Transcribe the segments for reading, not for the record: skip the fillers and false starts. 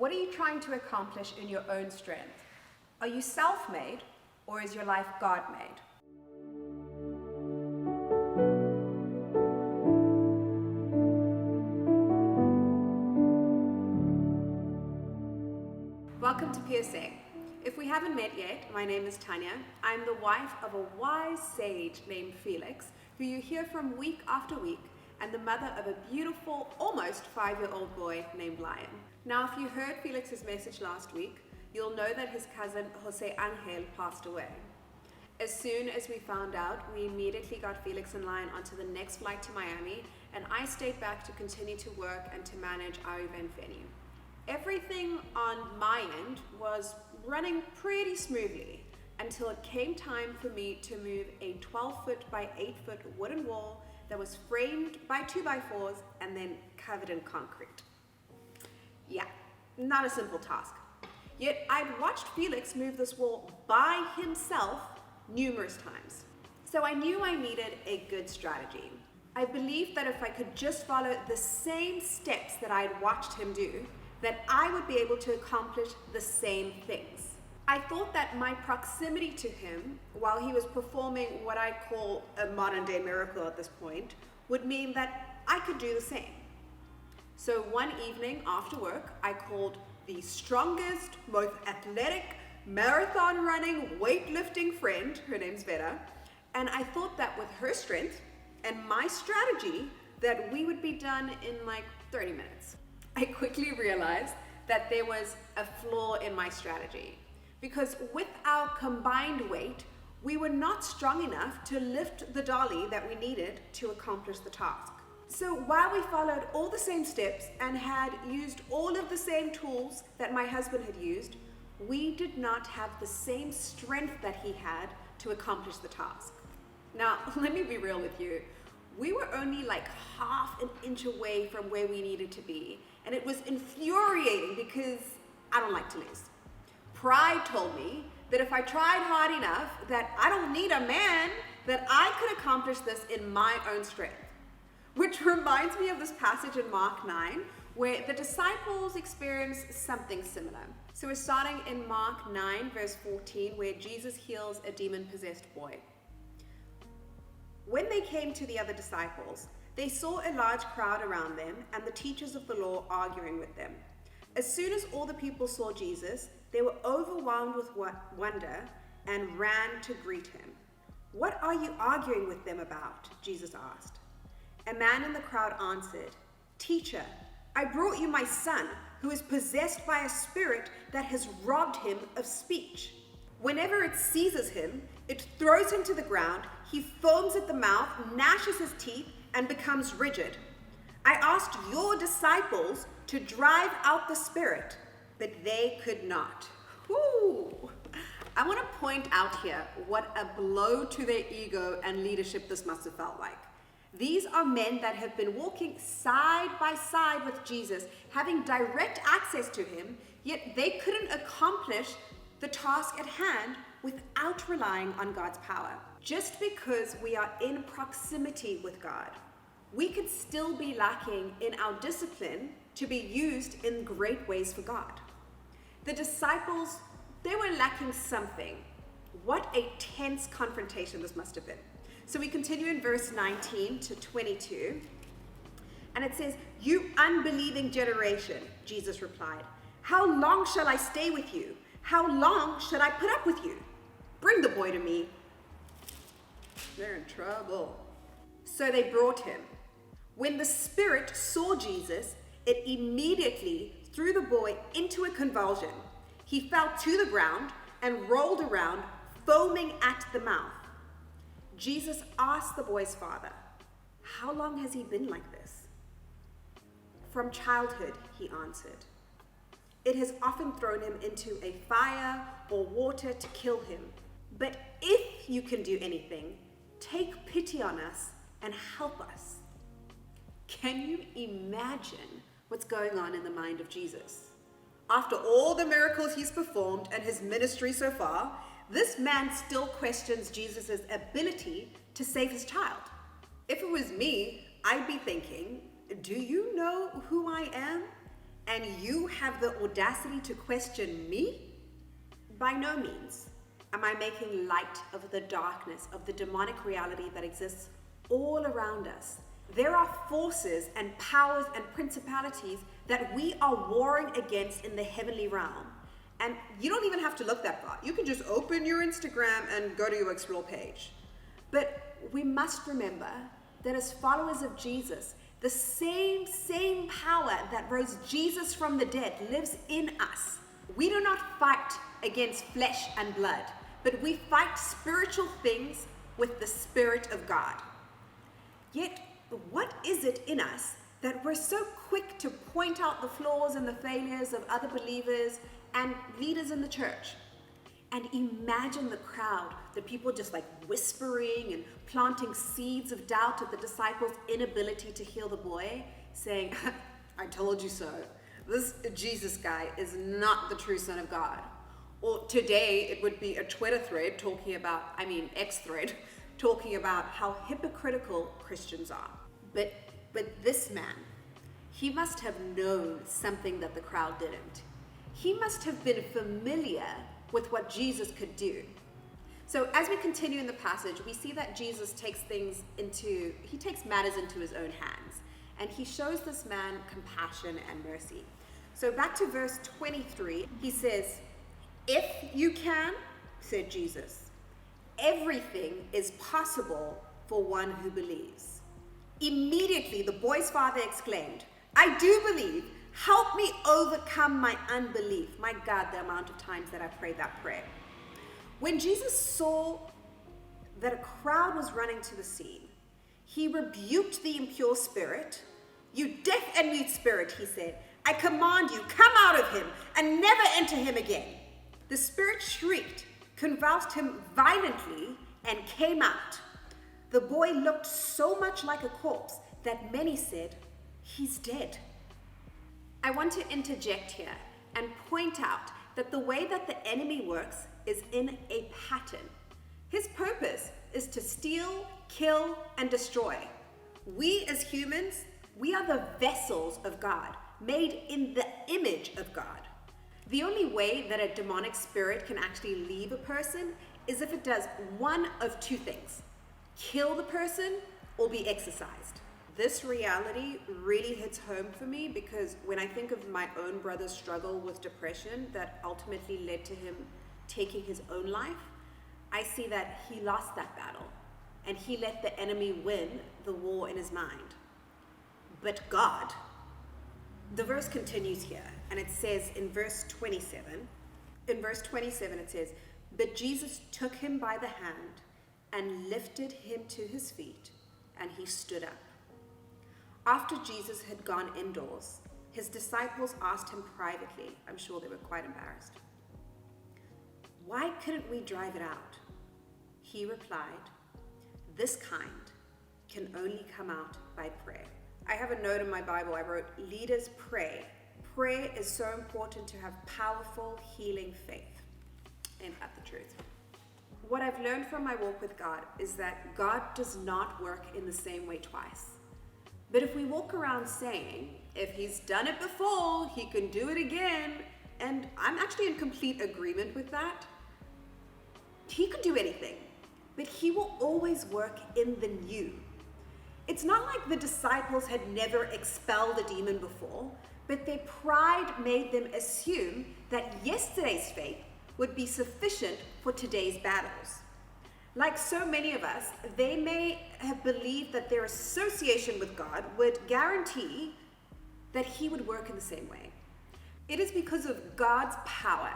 What are you trying to accomplish in your own strength? Are you self-made, or is your life God-made? Welcome to PSA. If we haven't met yet, my name is Tanya. I'm the wife of a wise sage named Felix, who you hear from week after week, and the mother of a beautiful, almost 5-year-old boy named Lion. Now, if you heard Felix's message last week, you'll know that his cousin Jose Angel passed away. As soon as we found out, we immediately got Felix and Lion onto the next flight to Miami, and I stayed back to continue to work and to manage our event venue. Everything on my end was running pretty smoothly until it came time for me to move a 12-foot by 8-foot wooden wall that was framed by 2x4s and then covered in concrete. Yeah, not a simple task. Yet I'd watched Felix move this wall by himself numerous times. So I knew I needed a good strategy. I believed that if I could just follow the same steps that I'd watched him do, that I would be able to accomplish the same things. I thought that my proximity to him, while he was performing what I call a modern day miracle at this point, would mean that I could do the same. So one evening after work, I called the strongest, most athletic, marathon running, weightlifting friend, her name's Vera, and I thought that with her strength and my strategy, that we would be done in like 30 minutes. I quickly realized that there was a flaw in my strategy, because with our combined weight, we were not strong enough to lift the dolly that we needed to accomplish the task. So while we followed all the same steps and had used all of the same tools that my husband had used, we did not have the same strength that he had to accomplish the task. Now, let me be real with you. We were only like half an inch away from where we needed to be, and it was infuriating because I don't like to lose. Pride told me that if I tried hard enough, that I don't need a man, that I could accomplish this in my own strength. Which reminds me of this passage in Mark 9, where the disciples experience something similar. So we're starting in Mark 9, verse 14, where Jesus heals a demon-possessed boy. When they came to the other disciples, they saw a large crowd around them and the teachers of the law arguing with them. As soon as all the people saw Jesus, they were overwhelmed with wonder and ran to greet him. "What are you arguing with them about?" Jesus asked. A man in the crowd answered, "Teacher, I brought you my son, who is possessed by a spirit that has robbed him of speech. Whenever it seizes him, it throws him to the ground, he foams at the mouth, gnashes his teeth, and becomes rigid. I asked your disciples to drive out the spirit, but they could not." Whew. I want to point out here what a blow to their ego and leadership this must have felt like. These are men that have been walking side by side with Jesus, having direct access to him, yet they couldn't accomplish the task at hand without relying on God's power. Just because we are in proximity with God, we could still be lacking in our discipline to be used in great ways for God. The disciples, they were lacking something. What a tense confrontation this must have been. So we continue in verse 19 to 22, and it says, "You unbelieving generation," Jesus replied, "how long shall I stay with you? How long should I put up with you? Bring the boy to me." They're in trouble. So they brought him. When the spirit saw Jesus, it immediately threw the boy into a convulsion. He fell to the ground and rolled around, foaming at the mouth. Jesus asked the boy's father, "How long has he been like this?" "From childhood," he answered. "It has often thrown him into a fire or water to kill him. But if you can do anything, take pity on us and help us." Can you imagine what's going on in the mind of Jesus? After all the miracles he's performed and his ministry so far, this man still questions Jesus' ability to save his child. If it was me, I'd be thinking, "Do you know who I am? and you have the audacity to question me? By no means am I making light of the darkness of the demonic reality that exists all around us. There are forces and powers and principalities that we are warring against in the heavenly realm. And you don't even have to look that far. You can just open your Instagram and go to your explore page. But we must remember that as followers of Jesus, the same power that rose Jesus from the dead lives in us. We do not fight against flesh and blood, but we fight spiritual things with the Spirit of God. Yet, what is it in us that we're so quick to point out the flaws and the failures of other believers and leaders in the church? And imagine the crowd, the people just like whispering and planting seeds of doubt at the disciples' inability to heal the boy, saying, I told you so. This Jesus guy is not the true Son of God. Or today it would be a Twitter thread X thread, talking about how hypocritical Christians are. But this man, he must have known something that the crowd didn't. He must have been familiar with what Jesus could do. So as we continue in the passage, we see that Jesus takes matters into his own hands, and he shows this man compassion and mercy. So back to verse 23, he says, "If you can," said Jesus, "everything is possible for one who believes." Immediately the boy's father exclaimed, "I do believe. Help me overcome my unbelief." My God, the amount of times that I prayed that prayer. When Jesus saw that a crowd was running to the scene, he rebuked the impure spirit. "You deaf and mute spirit," he said, "I command you, come out of him and never enter him again." The spirit shrieked, convulsed him violently, and came out. The boy looked so much like a corpse that many said, "He's dead." I want to interject here and point out that the way that the enemy works is in a pattern. His purpose is to steal, kill, and destroy. We as humans, we are the vessels of God, made in the image of God. The only way that a demonic spirit can actually leave a person is if it does one of two things: kill the person or be exorcised. This reality really hits home for me because when I think of my own brother's struggle with depression that ultimately led to him taking his own life, I see that he lost that battle and he let the enemy win the war in his mind. But God, the verse continues here and it says in verse 27, it says, "But Jesus took him by the hand and lifted him to his feet, and he stood up." After Jesus had gone indoors, his disciples asked him privately, I'm sure they were quite embarrassed, "Why couldn't we drive it out?" He replied, "This kind can only come out by prayer." I have a note in my Bible, I wrote, "Leaders pray." Prayer is so important to have powerful, healing faith. Ain't that the truth? What I've learned from my walk with God is that God does not work in the same way twice. But if we walk around saying, if he's done it before, he can do it again, and I'm actually in complete agreement with that, he could do anything, but he will always work in the new. It's not like the disciples had never expelled a demon before, but their pride made them assume that yesterday's faith would be sufficient for today's battles. Like so many of us, they may have believed that their association with God would guarantee that he would work in the same way. It is because of God's power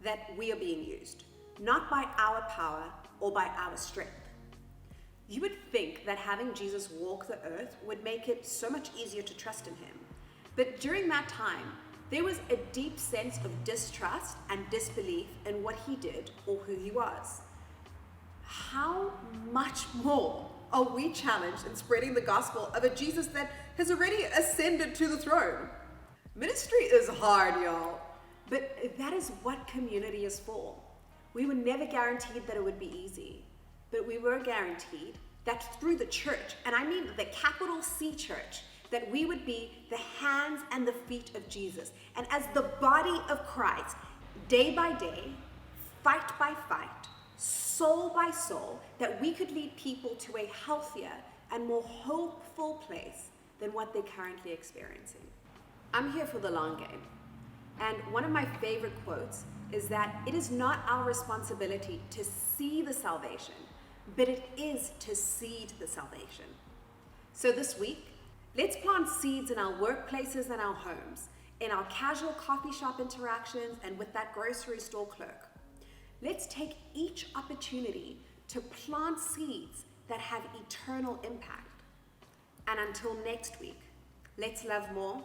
that we are being used, not by our power or by our strength. You would think that having Jesus walk the earth would make it so much easier to trust in him. But during that time, there was a deep sense of distrust and disbelief in what he did or who he was. How much more are we challenged in spreading the gospel of a Jesus that has already ascended to the throne? Ministry is hard, y'all, but that is what community is for. We were never guaranteed that it would be easy, but we were guaranteed that through the church, and I mean the capital C church, that we would be the hands and the feet of Jesus. And as the body of Christ, day by day, fight by fight, soul by soul, that we could lead people to a healthier and more hopeful place than what they're currently experiencing. I'm here for the long game. And one of my favorite quotes is that it is not our responsibility to see the salvation, but it is to seed the salvation. So this week, let's plant seeds in our workplaces and our homes, in our casual coffee shop interactions, and with that grocery store clerk. Let's take each opportunity to plant seeds that have eternal impact. And until next week, let's love more,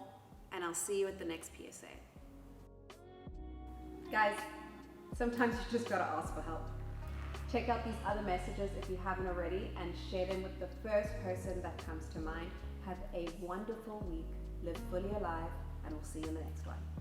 and I'll see you at the next PSA. Guys, sometimes you just gotta ask for help. Check out these other messages if you haven't already, and share them with the first person that comes to mind. Have a wonderful week, live fully alive, and we'll see you in the next one.